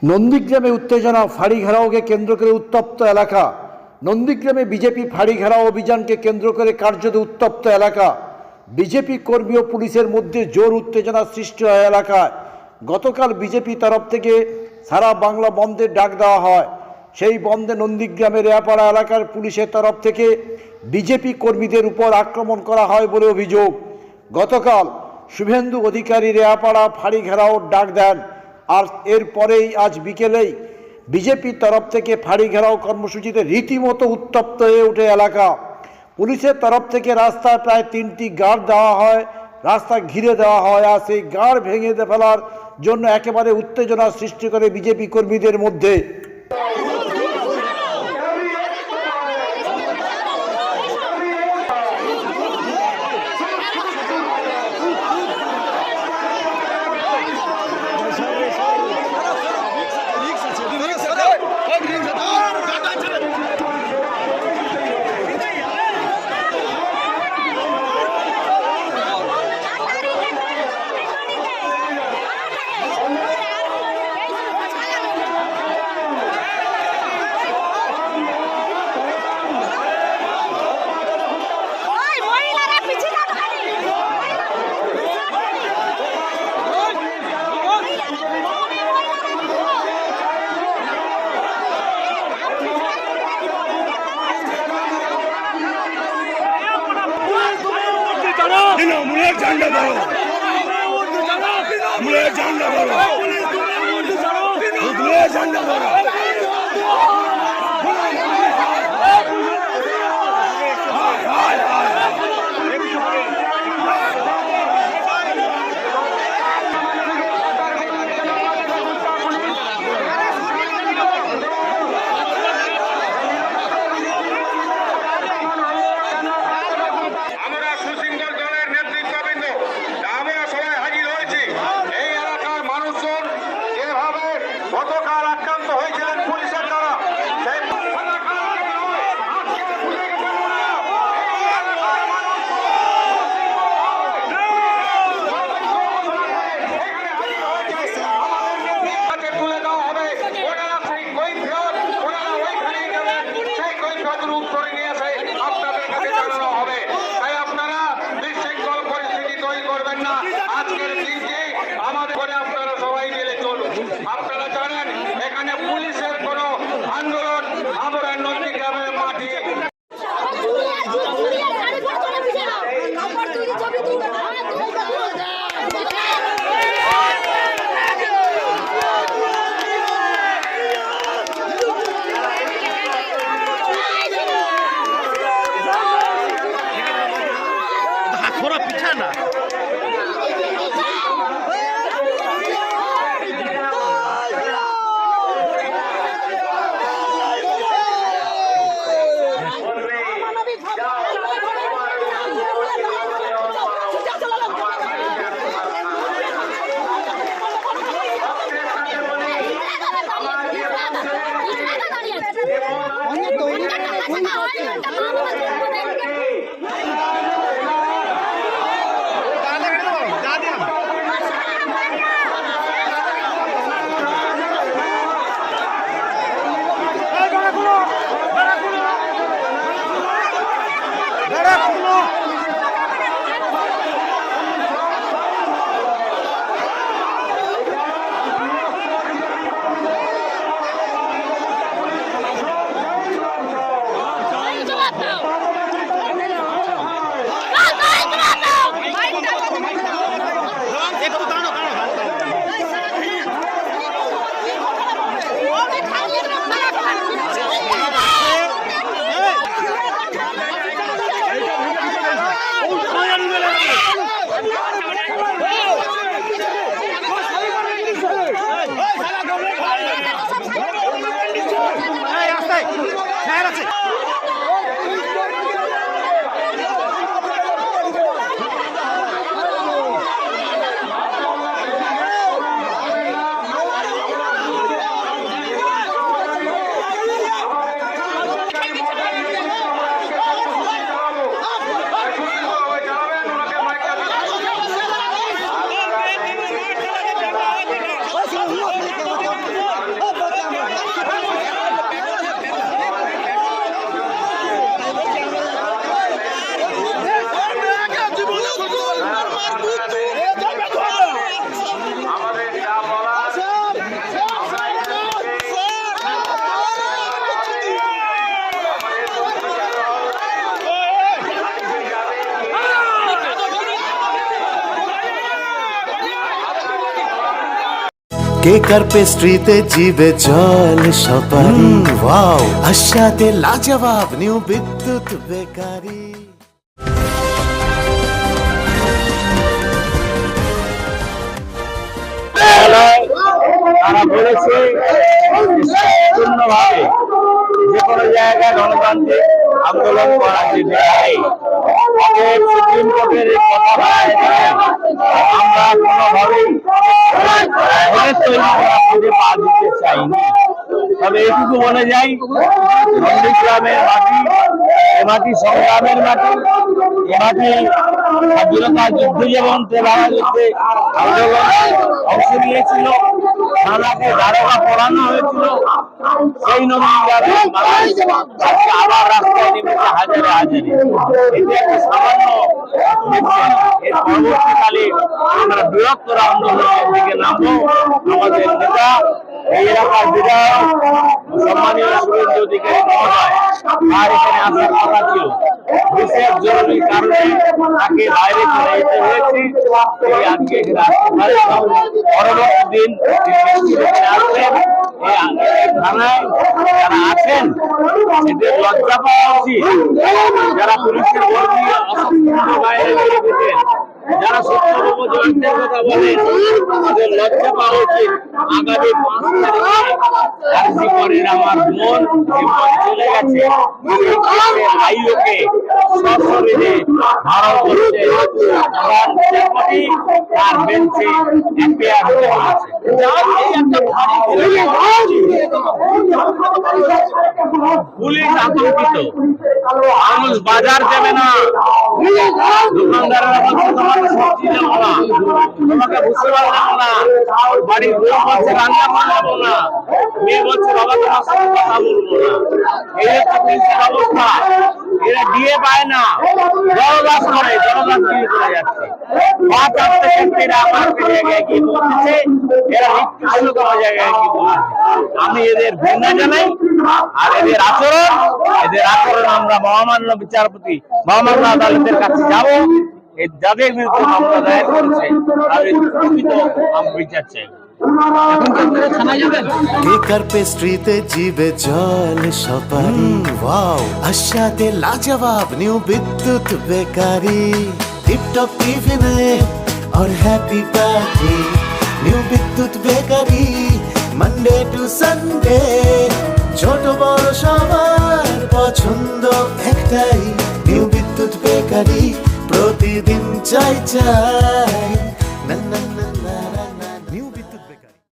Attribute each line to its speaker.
Speaker 1: নন্দীগ্রামে উত্তেজনা, ফাঁড়ি ঘেরাওকে কেন্দ্র করে উত্তপ্ত এলাকা। নন্দীগ্রামে বিজেপি ফাঁড়ি ঘেরাও অভিযানকে কেন্দ্র করে কার্যত উত্তপ্ত এলাকা। বিজেপি কর্মী ও পুলিশের মধ্যে জোর উত্তেজনা সৃষ্টি হয় এলাকায়। গতকাল বিজেপি তরফ থেকে সারা বাংলা বন্ধের ডাক দেওয়া হয়। সেই বন্ধে নন্দীগ্রামের রেয়াপাড়া এলাকার পুলিশের তরফ থেকে বিজেপি কর্মীদের উপর আক্রমণ করা হয় বলে অভিযোগ। গতকাল শুভেন্দু অধিকারী রেয়াপাড়া ফাঁড়ি ঘেরাওর ডাক দেন, আর এরপরেই আজ বিকেলেই বিজেপির তরফ থেকে ফাঁড়ি ঘেরাও কর্মসূচিতে রীতিমতো উত্তপ্ত হয়ে ওঠে এলাকা। পুলিশের তরফ থেকে রাস্তায় প্রায় 3টি গার্ড দেওয়া হয়, রাস্তা ঘিরে দেওয়া হয়, আর সেই গার্ড ভেঙে ফেলার জন্য একেবারে উত্তেজনা সৃষ্টি করে বিজেপি কর্মীদের মধ্যে।
Speaker 2: झंडा धरो, झंडा धरो, झंडा धरो।
Speaker 3: আজকের দিনটি আমাদের করে আপনারা সবাই মিলে চলুন। আপনারা জানেন এখানে পুলিশের কোনো আন্দোলন আমরা নন্দীগ্রামের মাটি
Speaker 2: थोड़ा पीछा ना
Speaker 4: কেক আর পেস্ট্রিতে জিবে জল সপারি ওয়াও আশাতে লাজবাব নিউ বিদ্যুৎ বেকারি।
Speaker 5: তারা বলেছে সম্পূর্ণভাবে যে কোনো জায়গায় গণতান্ত্রিক আন্দোলন করা যেতে পারে। অতএব সুপ্রিম কোর্টের এই কথা আমরা কোনোভাবেই ভোটের তৈরি করা খুঁজে পা দিতে চাইনি। তবে এটুকু বলে যাই, নন্দীগ্রামের মাটি এ মাটি সংগ্রামের মাটি, এ মাটি স্বাধীনতা যুদ্ধ যেমন তেভাগা যুদ্ধে আন্দোলনে অংশ নিয়েছিল, থানাকে দারোগা পড়ানো হয়েছিল, সেই নন্দীগ্রামের মানুষ আজকে আবার রাস্তায় নেমেছে হাজারে হাজারে। এটি একটা সামান্য দেখছেন, এর পরবর্তীকালে আমরা বৃহত্তর আন্দোলনের দিকে নামবো। আমাদের নেতা এই এলাকার বিধায়ক সম্মানীয় শুভেন্দু অধিকারী মহোদয়, তার এখানে আসার কথা ছিল, বিশেষ জরুরি কারণে তাকে বাইরে চলে যেতে হয়েছে। তিনি আজকে এখানে আসতে পারেন। পরবর্তী দিন তিনি এখানে আসবেন। এই থানায় যারা আছেন এদের লজ্জা পাওয়া উচিত। যারা পুলিশের কর্মী অসংখ্য বাইরে বেরিয়ে গেছেন, যারা সত্যবাবু জয়ন্তের কথা বলেন, তাদের লজ্জা পাওয়া উচিত। আগামী 5 তারিখে কার্যকরের আমার বোন চলে গেছে, আইওকে সশরীরে ভারতবর্ষে প্রধান বিচারপতি তার বেঞ্চে এম্পায়ার হতে হয়েছে। পুলিশ আতঙ্কিত, মানুষ বাজার দেবে না, দোকানদাররা বলছে তোমাকে সবজি দেবো না, তোমাকে ভুসিবার দেবো না, বাড়ির বউ বলছে রান্না করে দেবো না, মেয়ে বলছে বাবা তোমার সাথে কথা বলবো না। এই হচ্ছে পুলিশের অবস্থা। এরা দিয়ে পায় না, জলদাস করে, জলদাসগিরি করে যাচ্ছে। পাঁচ আটটা ক্ষেত্রে আমার জায়গায় গিয়ে পৌঁছেছে, এরা নিকৃষ্ট কোনো জায়গায় গিয়ে পৌঁছেছে। আমি এদের ঘৃণা জানাই। আর এদের আচরণ আমরা মহামান্য বিচারপতি, মহামান্য আদালতের কাছে যাব। যাদের বিরুদ্ধে মামলা দায়ের করেছে তাদের প্রকৃত আমরা বিচার চাই।
Speaker 4: কেক আর পেস্ট্রিতে জিবে জল সপারি ওয়াও আশাতে লাজবাব নিউ বিদ্যুৎ বেকারি। টিপটপ টিফিনে और हैप्पी पार्टी নিউ বিদ্যুৎ বেকারি। মানডে টু সানডে ছোট বড় সবার পছন্দ একটাই, নিউ বিদ্যুৎ বেকারি। প্রতিদিন চাই চাই না না না না।